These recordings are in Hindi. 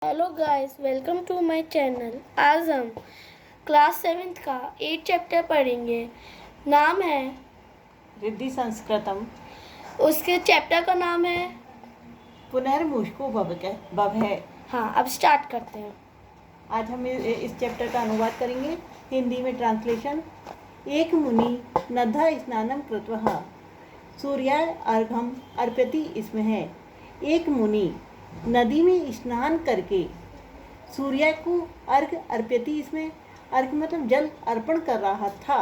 Hello guys, welcome to my channel. आज हम क्लास 7th का 8 चैप्टर पढ़ेंगे। नाम है रिद्धि संस्कृतम। उसके चैप्टर का नाम है पुनर्मुष्को भवः। हाँ, अब स्टार्ट करते हैं। आज हम इस चैप्टर का अनुवाद करेंगे हिंदी में। ट्रांसलेशन। एक मुनि नद्धा स्नानम कृत्वा सूर्याय अर्घम अर्प्यति इसमें है। एक मुनि नदी में स्नान करके सूर्य को अर्घ अर्प्यति, इसमें अर्घ मतलब जल अर्पण कर रहा था।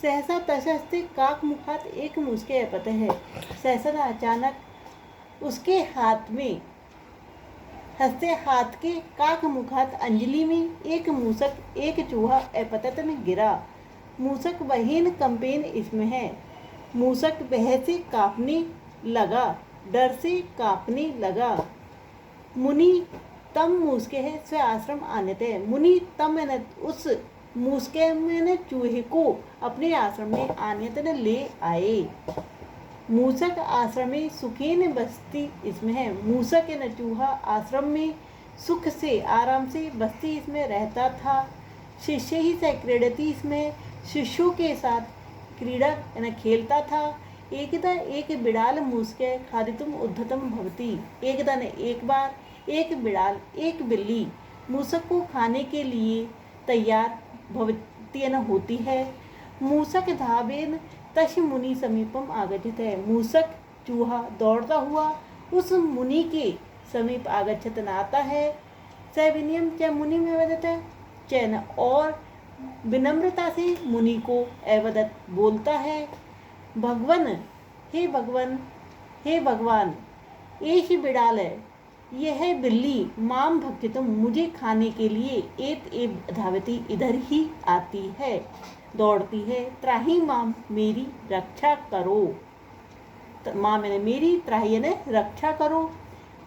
सहसा तशस्ते काक मुखात एक मुस्के अपत है। सहसा अचानक उसके हाथ में हंसते हाथ के काक मुखात अंजलि में एक मूसक एक चूहा अपतत में गिरा। मूसक बहीन कंपेन इसमें है। मूसक बह से कांपने लगा, डर से कांपने लगा। मुनि तम मूसके है स्व आश्रम आनते है। मुनि तम मैंने उस मूसके मैंने चूहे को अपने आश्रम में आने ले आए। मूसक आश्रम में सुखेन बस्ती इसमें है। मूसक न चूहा आश्रम में सुख से आराम से बस्ती इसमें रहता था। शिष्य ही से क्रीडती, इसमें शिष्यों के साथ क्रीड़ा न खेलता था। एकदा एक बिड़ाल मूसके खादितुम उद्धतम भवती। एकदा ने एक बार एक बिड़ाल एक बिल्ली मूसक को खाने के लिए तैयार भवती न होती है। मूसक धावेन तश मुनि समीपम आगच्छत है। मूसक चूहा दौड़ता हुआ उस मुनि के समीप आगच्छत आता है। सविनियम च मुनि में वदत है चैन, और विनम्रता से मुनि को अवदत बोलता है। भगवन हे भगवान, हे भगवान, एश बिड़ाल है, यह बिल्ली माम भक्षितुम मुझे खाने के लिए एत एव धावती इधर ही आती है, दौड़ती है। त्राही माम मेरी रक्षा करो। माँ मैंने मेरी, त्राही ने रक्षा करो।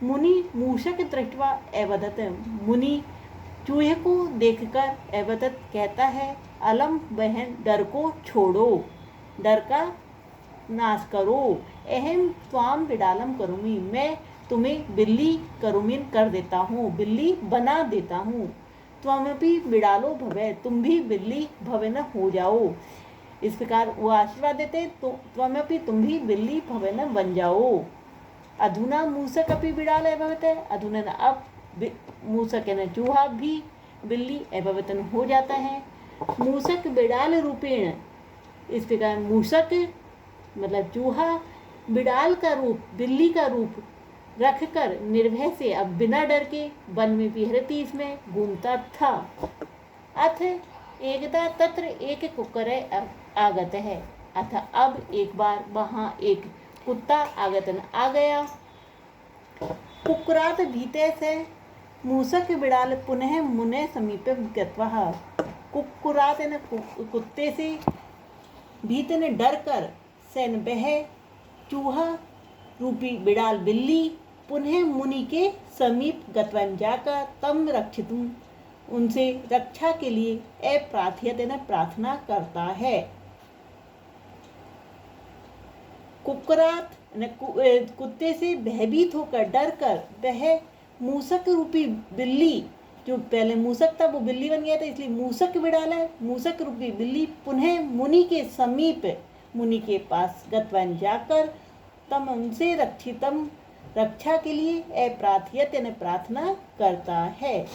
मुनि मूषक दृष्टवा अवदत, मुनि चूहे को देखकर अवदत कहता है। अलम बहन, डर को छोड़ो, डर का नाश करो। अहम त्वाम बिड़ालम करूमी, मैं तुम्हें बिल्ली करुमिन कर देता हूँ, बिल्ली बना देता हूँ। त्वमपि बिड़ालो भवे, तुम भी बिल्ली भवे न हो जाओ। इस प्रकार वो आशीर्वाद देते, तो त्वमपि तुम भी बिल्ली भवे न बन जाओ। अधुना मूसक अपि बिड़ाल अभवत है। अधुना अब मूसक न चूहा भी बिल्ली अभवतन हो जाता है। मूसक बिड़ाल रूपेण, इस प्रकार मूसक मतलब चूहा बिड़ाल का रूप, बिल्ली का रूप रखकर निर्भय से अब बिना डर के वन में विहरती इसमें घूमता था। अथ एकदा तत्र एक कुक्कर आगत है। अथ अब एक बार वहाँ एक कुत्ता आगतन आ गया। कुक्कुरात भीते से मूसक बिड़ाल पुनः मुने समीपे गत्वा। कुक्कुरात न कुत्ते से भीत ने डर कर सैन बह चूहा रूपी बिड़ाल बिल्ली पुनः मुनि के समीप गतवन जाकर तम रक्षितुम उनसे रक्षा के लिए अप्रार्थ्यते न प्रार्थना करता है। कुक्कुरात कुत्ते से भयभीत होकर डर कर वह मूसक रूपी बिल्ली, जो पहले मूसक था वो बिल्ली बन गया था इसलिए मूसक बिड़ाल है। मूसक रूपी बिल्ली पुनः मुनि के समीप, मुनि के पास गतवन जाकर तम उनसे रक्षितम रक्षा के लिए अप्रार्थ्यते न प्रार्थना करता है।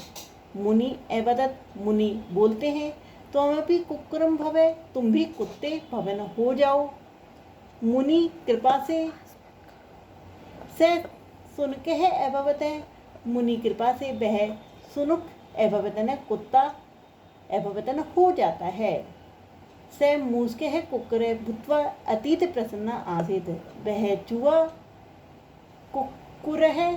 मुनि अवदत, मुनि बोलते हैं, त्वमपि कुक्कुरम भवे, तुम भी कुत्ते भवन हो जाओ। मुनि कृपा से सुनके है अभवत है, मुनि कृपा से वह सुनुक अभवतन कुत्ता अभवतन हो जाता है। स मूसके है कुक्कुर भूत्वा अतीत प्रसन्न आसीत, वह चूहा कुक्कुर है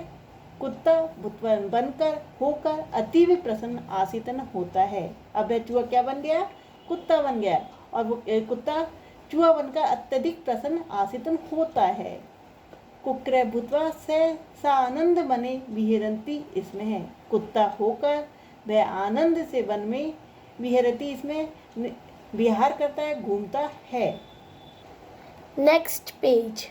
कुत्ता भूत्वा बनकर होकर अतीव प्रसन्न आसीतन होता है। अब वह चूहा क्या बन गया? कुत्ता बन गया, और वो कुत्ता चूहा बनकर अत्यधिक प्रसन्न आसीतन होता है। कुक्कुर भूत्वा सा आनंद बने विहरंती इसमें है। कुत्ता होकर वह आनंद से वन में विहरती इसमें विहार करता है, घूमता है। Next page.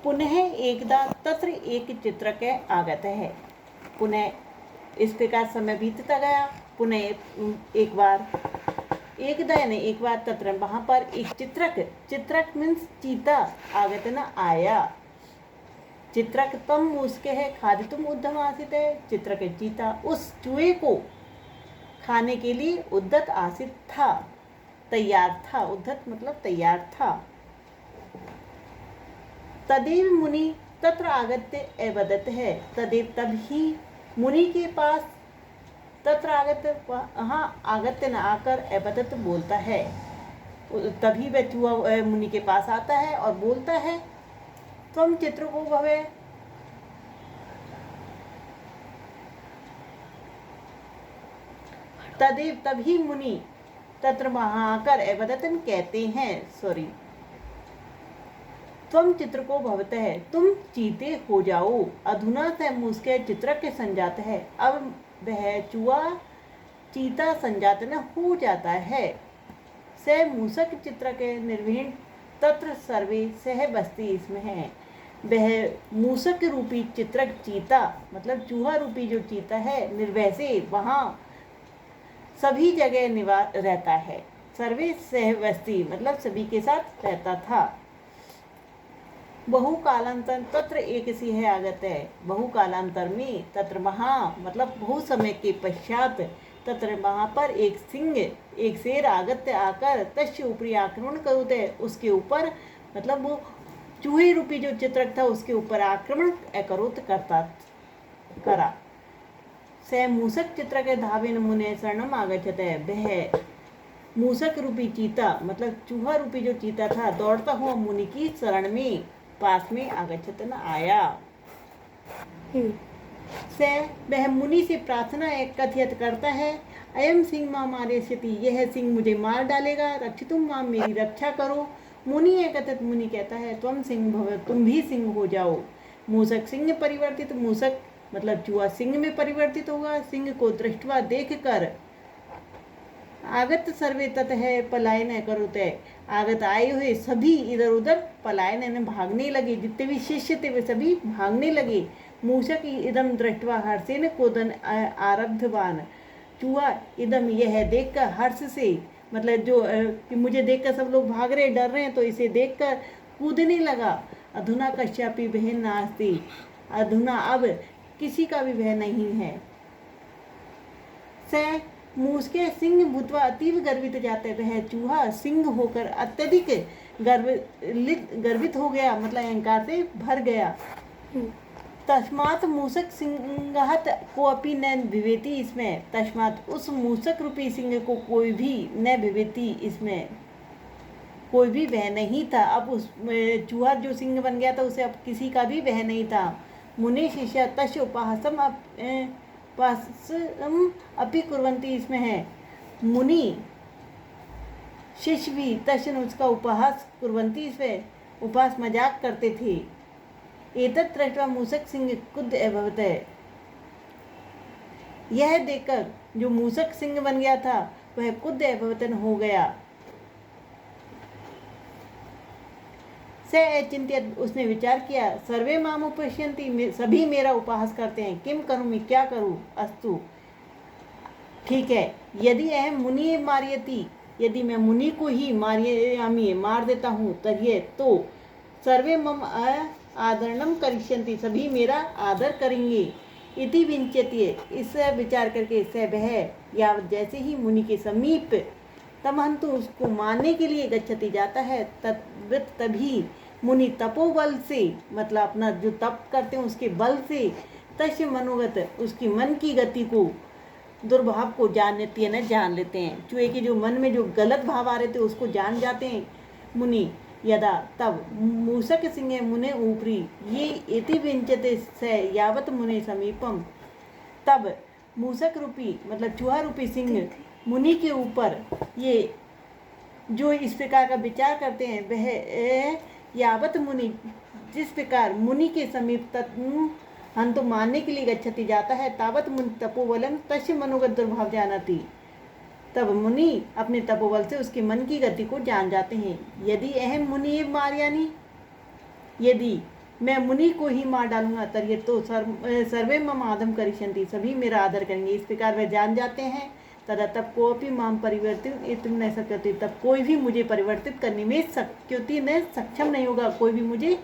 पुनः एकदा तत्र एक चित्रक आगत है। पुनः इस प्रकार समय बीतता गया। पुनः एक बार एकदा यानी एक बार तत्र वहाँ पर एक चित्रक मीन्स चीता आगत न आया। चित्रक तम मूसके है खादितुम उद्यम आसित है। चित्रक चीता उस चूहे को खाने के लिए उद्यत आसित था, तैयार था। उद्यत मतलब तैयार था। तदेव मुनि तत्र आगत्य अवदत है। तदेव तभी मुनि के पास तत्र आगत्य वहाँ आगत्य न आकर अवदत बोलता है। तभी वह चूहा मुनि के पास आता है और बोलता है त्वं चित्रको भवे। तदेव तभी मुनि तत्र वहाँ आकर अवदतन कहते हैं त्वं चित्रको भवत है, तुम चीते हो जाओ। अधुना स मूसके चित्रक के संजात है। अब वह चूहा चीता संजात न हो जाता है। स मूसक चित्रक निर्विहीन तत्र सर्वे सह बस्ती इसमें है। वह मूसक रूपी चित्रक चीता मतलब चूहा रूपी जो चीता है निर्भय से वहाँ सभी जगह निवास रहता है। सर्वे सहवस्ती मतलब सभी के साथ रहता था। बहु कालांतर तत्र एक सी है आगत है। बहु कालांतर में तत्र वहाँ मतलब बहु समय के पश्चात तत्र वहाँ पर एक सिंह एक शेर आगत्य आकर तस्य ऊपरी आक्रमण करुते उसके ऊपर मतलब वो चूहे रूपी जो चित्रक था उसके ऊपर आक्रमण अकरोत करा। स मूसक चित्रक धावेन मुने शरणम आगच्छत है। वह मूसक रूपी चीता मतलब चूहा रूपी जो चीता था दौड़ता हुआ मुनि की शरण में पास में आगच्छत न आया। स वह मुनि से प्रार्थना एक कथयत करता है अयम सिंह मां मारेष्यति, यह सिंह मुझे मार डालेगा। रक्षितुम मां, मेरी रक्षा करो। मुनि एकतत मुनि कहता है त्वं सिंह भव, तुम भी सिंह हो जाओ। मूसक सिंह परिवर्तित, मूसक मतलब चूहा सिंह में परिवर्तित होगा। सिंह को दृष्टवा देख कर आगत सर्वे तत है पलायन करोते, आगत आए हुए सभी इधर उधर पलायन भागने लगे। जितने भी शिष्य थे वे सभी भागने लगे। मूसक इदम दृष्टवा हर्षेन कोदन आरब्धवान, चूहा इदम यह देखकर हर्ष से मतलब जो कि मुझे देखकर सब लोग भाग रहे डर रहे हैं तो इसे देखकर कूदने लगा। अधुना कश्यापि भय नास्ति, अधुना अब किसी का भी भय नहीं है। स मूसके सिंह भूतवा अतीव गर्वित जाते, वह चूहा सिंह होकर अत्यधिक गर्वित हो गया मतलब अहंकार से भर गया। तस्मात मूसक सिंहत को अपनी न विवेती, इसमें तस्मात उस मूसक रूपी सिंह को कोई भी न विवेती, इसमें कोई भी वह नहीं था। अब उस चूहा जो सिंह बन गया था उसे अब किसी का भी वह नहीं था। मुनि शिष्य तस् उपहासम अपि कुर्वन्ति, इसमें है मुनि शिष्य भी तस् उसका उपहास कुर्वन्ति, इसमें उपहास मजाक करते थे। एतत् दृष्ट्वा मूसक सिंह कुद्ध अभवत्, यह देखकर जो मूसक सिंह बन गया था वह कुद्ध अभवतन हो गया। स अचिंत्यत, उसने विचार किया सर्वे माम उपश्यन्ति, सभी मेरा उपहास करते हैं। किम करूं, मैं क्या करूं। अस्तु ठीक है, यदि अहम मुनि मार्यति, यदि मैं मुनि को ही मार्यामि मार देता हूँ तर्हि तो सर्वे मम आदरणम करिष्यन्ति, सभी मेरा आदर करेंगे। इति विंचति, इस विचार करके स वह या जैसे ही मुनि के समीप तमहंतु उसको मारने के लिए गच्छति जाता है, तभी मुनि तपोबल से मतलब अपना जो तप करते हैं उसके बल से तस्य मनोगत उसकी मन की गति को दुर्भाव को जान लेते हैं। चूहे के जो मन में जो गलत भाव आ रहे थे उसको जान जाते हैं मुनि। यदा तब मूसक सिंह मुने ऊपरी ये इति विंचते स यावत मुने समीपम, तब मूसक रूपी मतलब चूहा रूपी सिंह मुनि के ऊपर ये जो इस प्रकार का विचार करते हैं वह यावत मुनि जिस प्रकार मुनि के समीप हंतु मारने के लिए गच्छति जाता है, तावत मुनि तपोबलम तस्य मनोगत दुर्भाव जानती, तब मुनि अपने तपोबल से उसके मन की गति को जान जाते हैं। यदि अहम मुनि मार्यानी, यदि मैं मुनि को ही मार डालूंगा तर्ये तो सर्वे मम आदम करिष्यन्ति, सभी मेरा आदर करेंगे। इस प्रकार वह जान जाते हैं। तदा तब कोपी माम परिवर्तित इतम न सकती, तब कोई भी मुझे परिवर्तित करने में क्योंकि न सक्षम नहीं होगा, कोई भी मुझे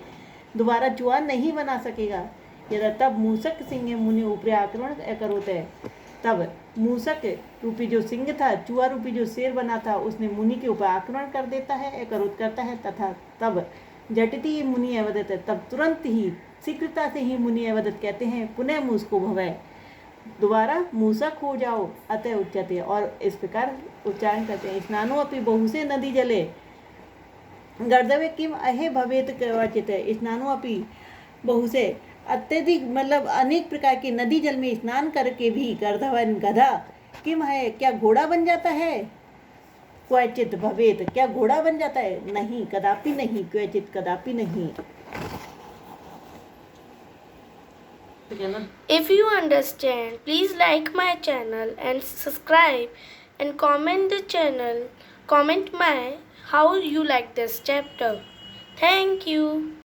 दोबारा चुहा नहीं बना सकेगा। यदा तब मूसक सिंह मुनि ऊपर आक्रमण करोत है, तब मूसक रूपी जो सिंह था, चूहा रूपी जो शेर बना था, उसने मुनि के ऊपर आक्रमण कर देता है, एकरोध करता है। तथा तब झटिति मुनि अवदत, तब तुरंत ही शीघ्रता से ही मुनि अवदत कहते हैं, पुनः मूसको भवय, दोबारा मूसक हो जाओ, अतः उच्चते, और इस प्रकार उच्चारण करते हैं। स्नानो अपि बहुसे नदी जले गर्दवे किम अहे भवेत कवचित, स्नानो अपि बहुसे, अत्यधिक मतलब अनेक प्रकार के नदी जल में स्नान करके भी गर्दवन गधा किम है, क्या घोड़ा बन जाता है, क्वचित भवेत, क्या घोड़ा बन जाता है, नहीं, कदापि नहीं, क्वचित कदापि नहीं। If you understand, please like my channel and subscribe and comment my how you like this chapter. Thank you.